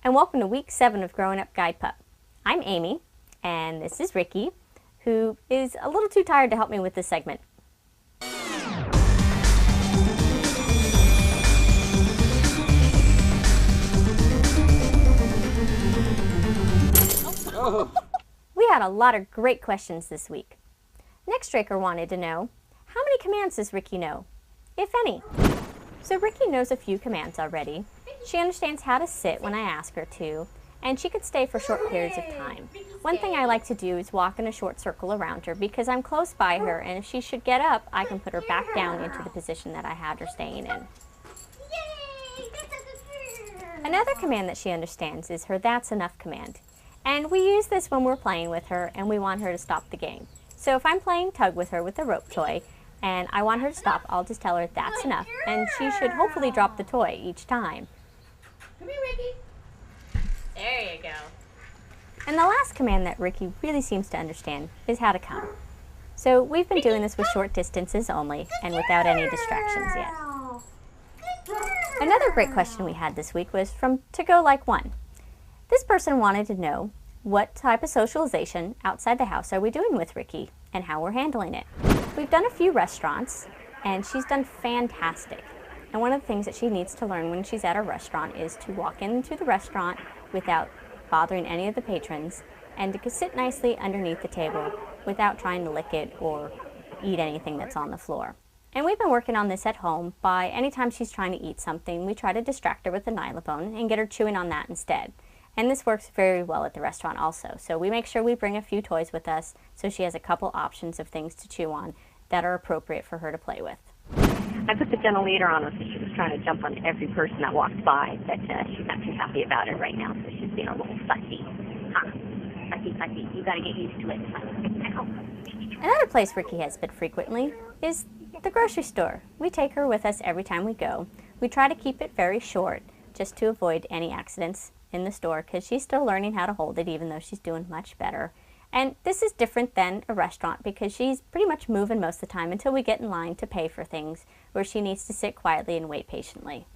and welcome to week 7 of Growing Up Guide Pup. I'm Amy, and this is Ricky, who is a little too tired to help me with this segment. We had a lot of great questions this week. Next Straker wanted to know, how many commands does Ricky know, if any? So Ricky knows a few commands already. She understands how to sit when I ask her to, and she could stay for short periods of time. One thing I like to do is walk in a short circle around her because I'm close by her, and if she should get up, I can put her back down into the position that I had her staying in. Another command that she understands is her "that's enough" command. And we use this when we're playing with her and we want her to stop the game. So if I'm playing tug with her with a rope toy and I want her to stop, I'll just tell her that's enough, and she should hopefully drop the toy each time. Come here, Ricky. There you go. And the last command that Ricky really seems to understand is how to come. So we've been doing this with short distances only and without any distractions yet. Another great question we had this week was from To Go Like One. This person wanted to know what type of socialization outside the house are we doing with Ricky and how we're handling it. We've done a few restaurants and she's done fantastic. And one of the things that she needs to learn when she's at a restaurant is to walk into the restaurant without bothering any of the patrons and to sit nicely underneath the table without trying to lick it or eat anything that's on the floor. And we've been working on this at home by anytime she's trying to eat something, we try to distract her with a nylabone and get her chewing on that instead. And this works very well at the restaurant also. So we make sure we bring a few toys with us so she has a couple options of things to chew on that are appropriate for her to play with. I put the gentle leader on her so she was trying to jump on every person that walked by, but she's not too happy about it right now, so she's being a little fussy. Huh? Fussy. You gotta get used to it. Another place Ricky has been frequently is the grocery store. We take her with us every time we go. We try to keep it very short just to avoid any accidents in the store because she's still learning how to hold it even though she's doing much better. And this is different than a restaurant because she's pretty much moving most of the time until we get in line to pay for things where she needs to sit quietly and wait patiently.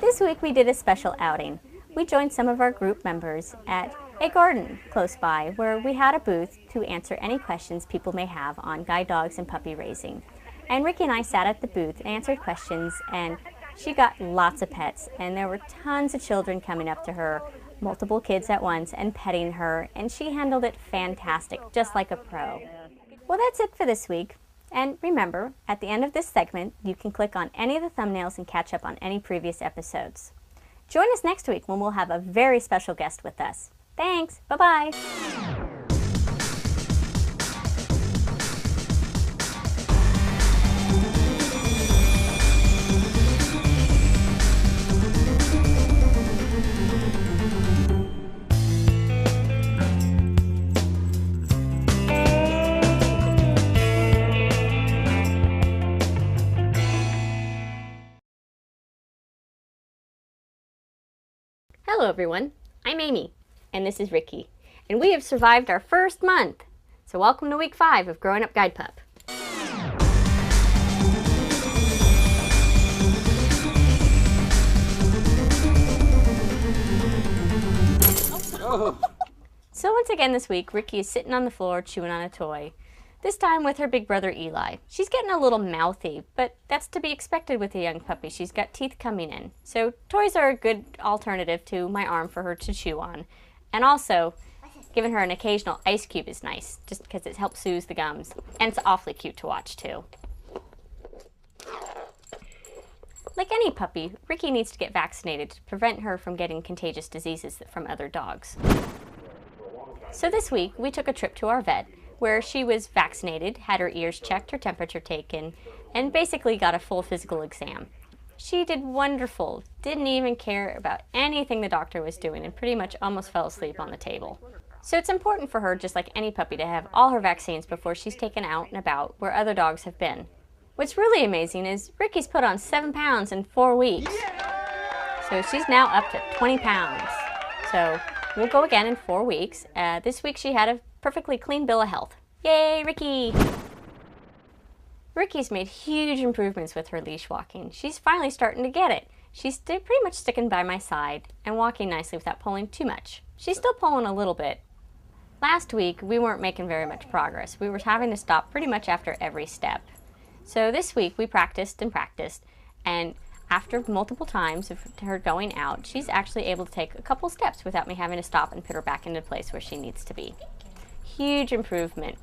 This week we did a special outing. We joined some of our group members at a garden close by where we had a booth to answer any questions people may have on guide dogs and puppy raising. And Ricky and I sat at the booth and answered questions, and she got lots of pets, and there were tons of children coming up to her, multiple kids at once, and petting her, and she handled it fantastic, just like a pro. Well, that's it for this week. And remember, at the end of this segment, you can click on any of the thumbnails and catch up on any previous episodes. Join us next week when we'll have a very special guest with us. Thanks. Bye-bye. Hello everyone, I'm Amy, and this is Ricky, and we have survived our first month. So welcome to week 5 of Growing Up Guide Pup. So once again this week, Ricky is sitting on the floor chewing on a toy. This time with her big brother Eli. She's getting a little mouthy, but that's to be expected with a young puppy. She's got teeth coming in. So toys are a good alternative to my arm for her to chew on. And also, giving her an occasional ice cube is nice, just because it helps soothe the gums. And it's awfully cute to watch too. Like any puppy, Ricky needs to get vaccinated to prevent her from getting contagious diseases from other dogs. So this week, we took a trip to our vet, where she was vaccinated, had her ears checked, her temperature taken, and basically got a full physical exam. She did wonderful, didn't even care about anything the doctor was doing, and pretty much almost fell asleep on the table. So it's important for her, just like any puppy, to have all her vaccines before she's taken out and about where other dogs have been. What's really amazing is Ricky's put on 7 pounds in 4 weeks. So she's now up to 20 pounds. So we'll go again in 4 weeks. This week she had a perfectly clean bill of health. Yay, Ricky! Ricky's made huge improvements with her leash walking. She's finally starting to get it. She's pretty much sticking by my side and walking nicely without pulling too much. She's still pulling a little bit. Last week, we weren't making very much progress. We were having to stop pretty much after every step. So this week, we practiced and practiced, and after multiple times of her going out, she's actually able to take a couple steps without me having to stop and put her back into place where she needs to be. Huge improvement.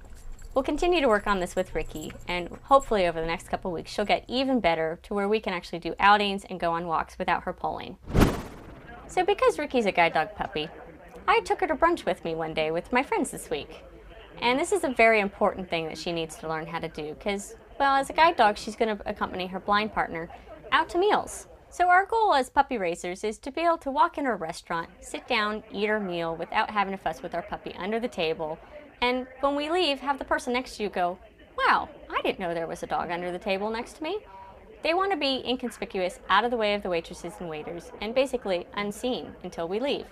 We'll continue to work on this with Ricky, and hopefully over the next couple weeks she'll get even better to where we can actually do outings and go on walks without her pulling. So because Ricky's a guide dog puppy, I took her to brunch with me one day with my friends this week. And this is a very important thing that she needs to learn how to do because, well, as a guide dog, she's going to accompany her blind partner out to meals. So our goal as puppy raisers is to be able to walk into a restaurant, sit down, eat our meal without having to fuss with our puppy under the table, and when we leave, have the person next to you go, wow, I didn't know there was a dog under the table next to me. They want to be inconspicuous, out of the way of the waitresses and waiters, and basically unseen until we leave.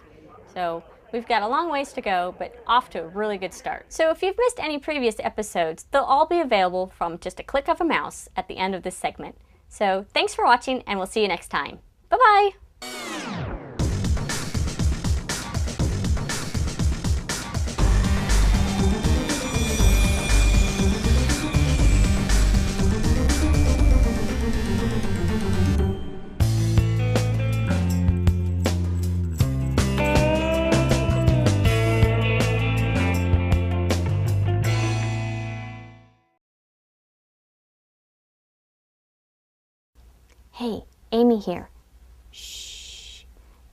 So we've got a long ways to go, but off to a really good start. So if you've missed any previous episodes, they'll all be available from just a click of a mouse at the end of this segment. So thanks for watching, and we'll see you next time. Bye-bye! Hey, Amy here. Shh,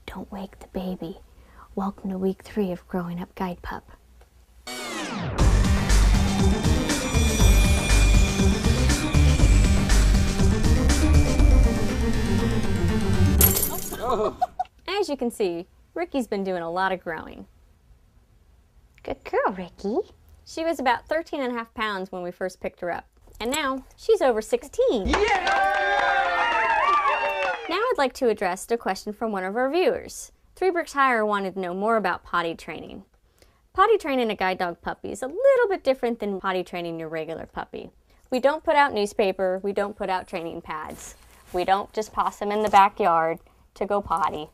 don't wake the baby. Welcome to week 3 of Growing Up Guide Pup. As you can see, Ricky's been doing a lot of growing. Good girl, Ricky. She was about 13.5 pounds when we first picked her up, and now she's over 16. Yeah! Now I'd like to address a question from one of our viewers. 3 Bricks Higher wanted to know more about potty training. Potty training a guide dog puppy is a little bit different than potty training your regular puppy. We don't put out newspaper, we don't put out training pads. We don't just toss them in the backyard to go potty.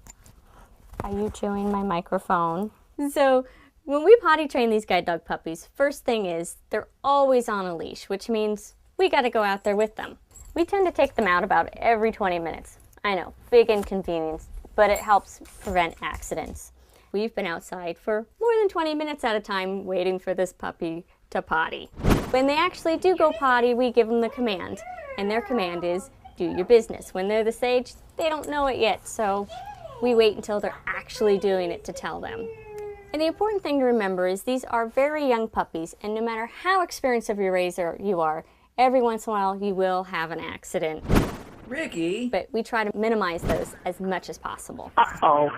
Are you chewing my microphone? So when we potty train these guide dog puppies, first thing is they're always on a leash, which means we got to go out there with them. We tend to take them out about every 20 minutes. I know, big inconvenience, but it helps prevent accidents. We've been outside for more than 20 minutes at a time waiting for this puppy to potty. When they actually do go potty, we give them the command, and their command is, do your business. When they're this age, they don't know it yet, so we wait until they're actually doing it to tell them. And the important thing to remember is these are very young puppies, and no matter how experienced of your raiser you are, every once in a while you will have an accident. Ricky! But we try to minimize those as much as possible. Uh-oh.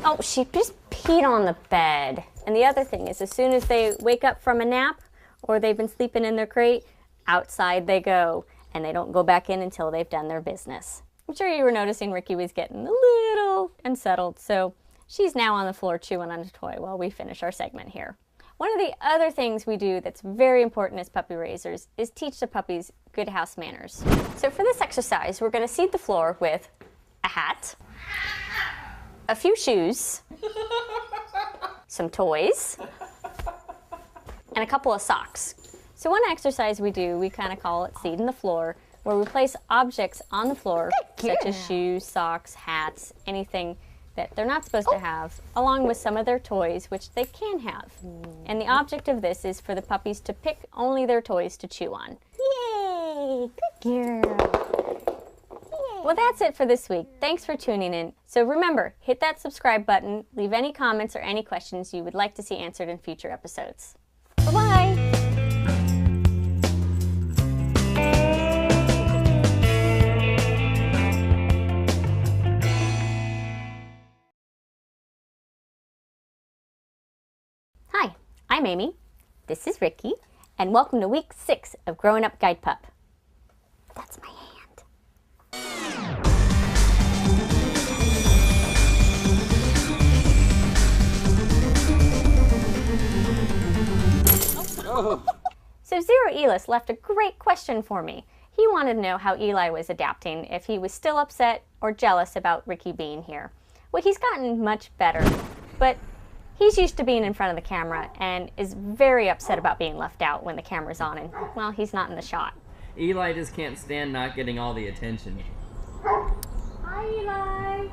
Oh, she just peed on the bed. And the other thing is, as soon as they wake up from a nap or they've been sleeping in their crate, outside they go. And they don't go back in until they've done their business. I'm sure you were noticing Ricky was getting a little unsettled, so she's now on the floor chewing on a toy while we finish our segment here. One of the other things we do that's very important as puppy raisers is teach the puppies good house manners. So for this exercise, we're going to seed the floor with a hat, a few shoes, some toys, and a couple of socks. So one exercise we do, we kind of call it seeding the floor, where we place objects on the floor, such as shoes, socks, hats, anything that they're not supposed to have, along with some of their toys, which they can have. And the object of this is for the puppies to pick only their toys to chew on. Yay! Good girl. Yay. Well, that's it for this week. Thanks for tuning in. So remember, hit that subscribe button, leave any comments or any questions you would like to see answered in future episodes. Bye-bye! Hi, I'm Amy, this is Ricky, and welcome to week 6 of Growing Up Guide Pup. That's my hand. So Zero Elis left a great question for me. He he wanted to know how Eli was adapting, if he was still upset or jealous about Ricky being here. Well, he's gotten much better, but he's used to being in front of the camera and is very upset about being left out when the camera's on and, well, he's not in the shot. Eli just can't stand not getting all the attention. Hi, Eli.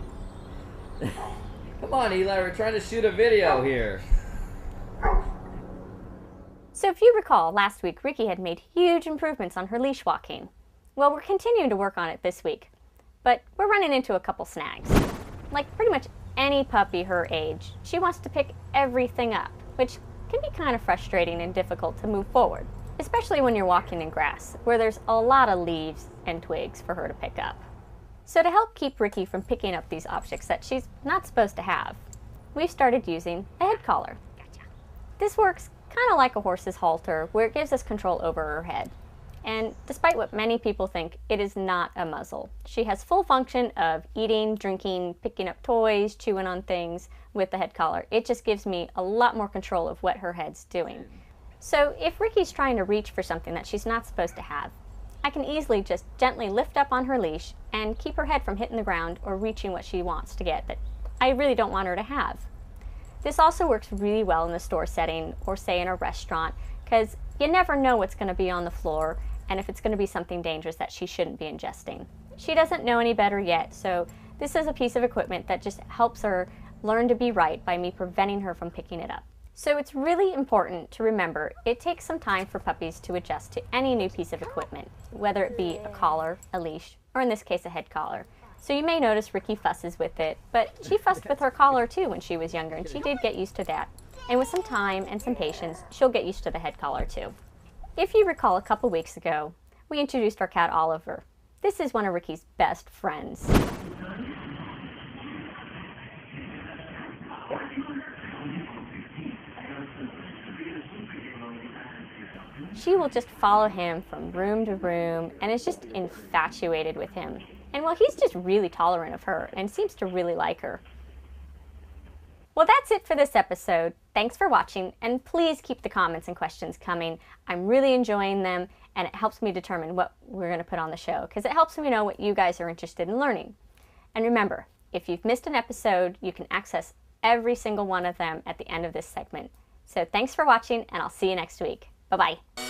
Come on, Eli, we're trying to shoot a video here. So if you recall, last week Ricky had made huge improvements on her leash walking. Well, we're continuing to work on it this week, but we're running into a couple snags. Like pretty much any puppy her age, she wants to pick everything up, which can be kind of frustrating and difficult to move forward, especially when you're walking in grass, where there's a lot of leaves and twigs for her to pick up. So to help keep Ricky from picking up these objects that she's not supposed to have, we've started using a head collar. This works kind of like a horse's halter, where it gives us control over her head. And despite what many people think, it is not a muzzle. She has full function of eating, drinking, picking up toys, chewing on things with the head collar. It just gives me a lot more control of what her head's doing. So if Ricky's trying to reach for something that she's not supposed to have, I can easily just gently lift up on her leash and keep her head from hitting the ground or reaching what she wants to get that I really don't want her to have. This also works really well in the store setting or say in a restaurant, because you never know what's going to be on the floor and if it's going to be something dangerous that she shouldn't be ingesting. She doesn't know any better yet, so this is a piece of equipment that just helps her learn to be right by me preventing her from picking it up. So it's really important to remember it takes some time for puppies to adjust to any new piece of equipment, whether it be a collar, a leash, or in this case a head collar. So you may notice Ricky fusses with it, but she fussed with her collar too when she was younger, and she did get used to that. And with some time and some patience, she'll get used to the head collar too. If you recall, a couple weeks ago, we introduced our cat Oliver. This is one of Ricky's best friends. She will just follow him from room to room and is just infatuated with him. And well, he's just really tolerant of her and seems to really like her. Well, that's it for this episode. Thanks for watching, and please keep the comments and questions coming. I'm really enjoying them, and it helps me determine what we're going to put on the show, because it helps me know what you guys are interested in learning. And remember, if you've missed an episode, you can access every single one of them at the end of this segment. So thanks for watching, and I'll see you next week. Bye-bye.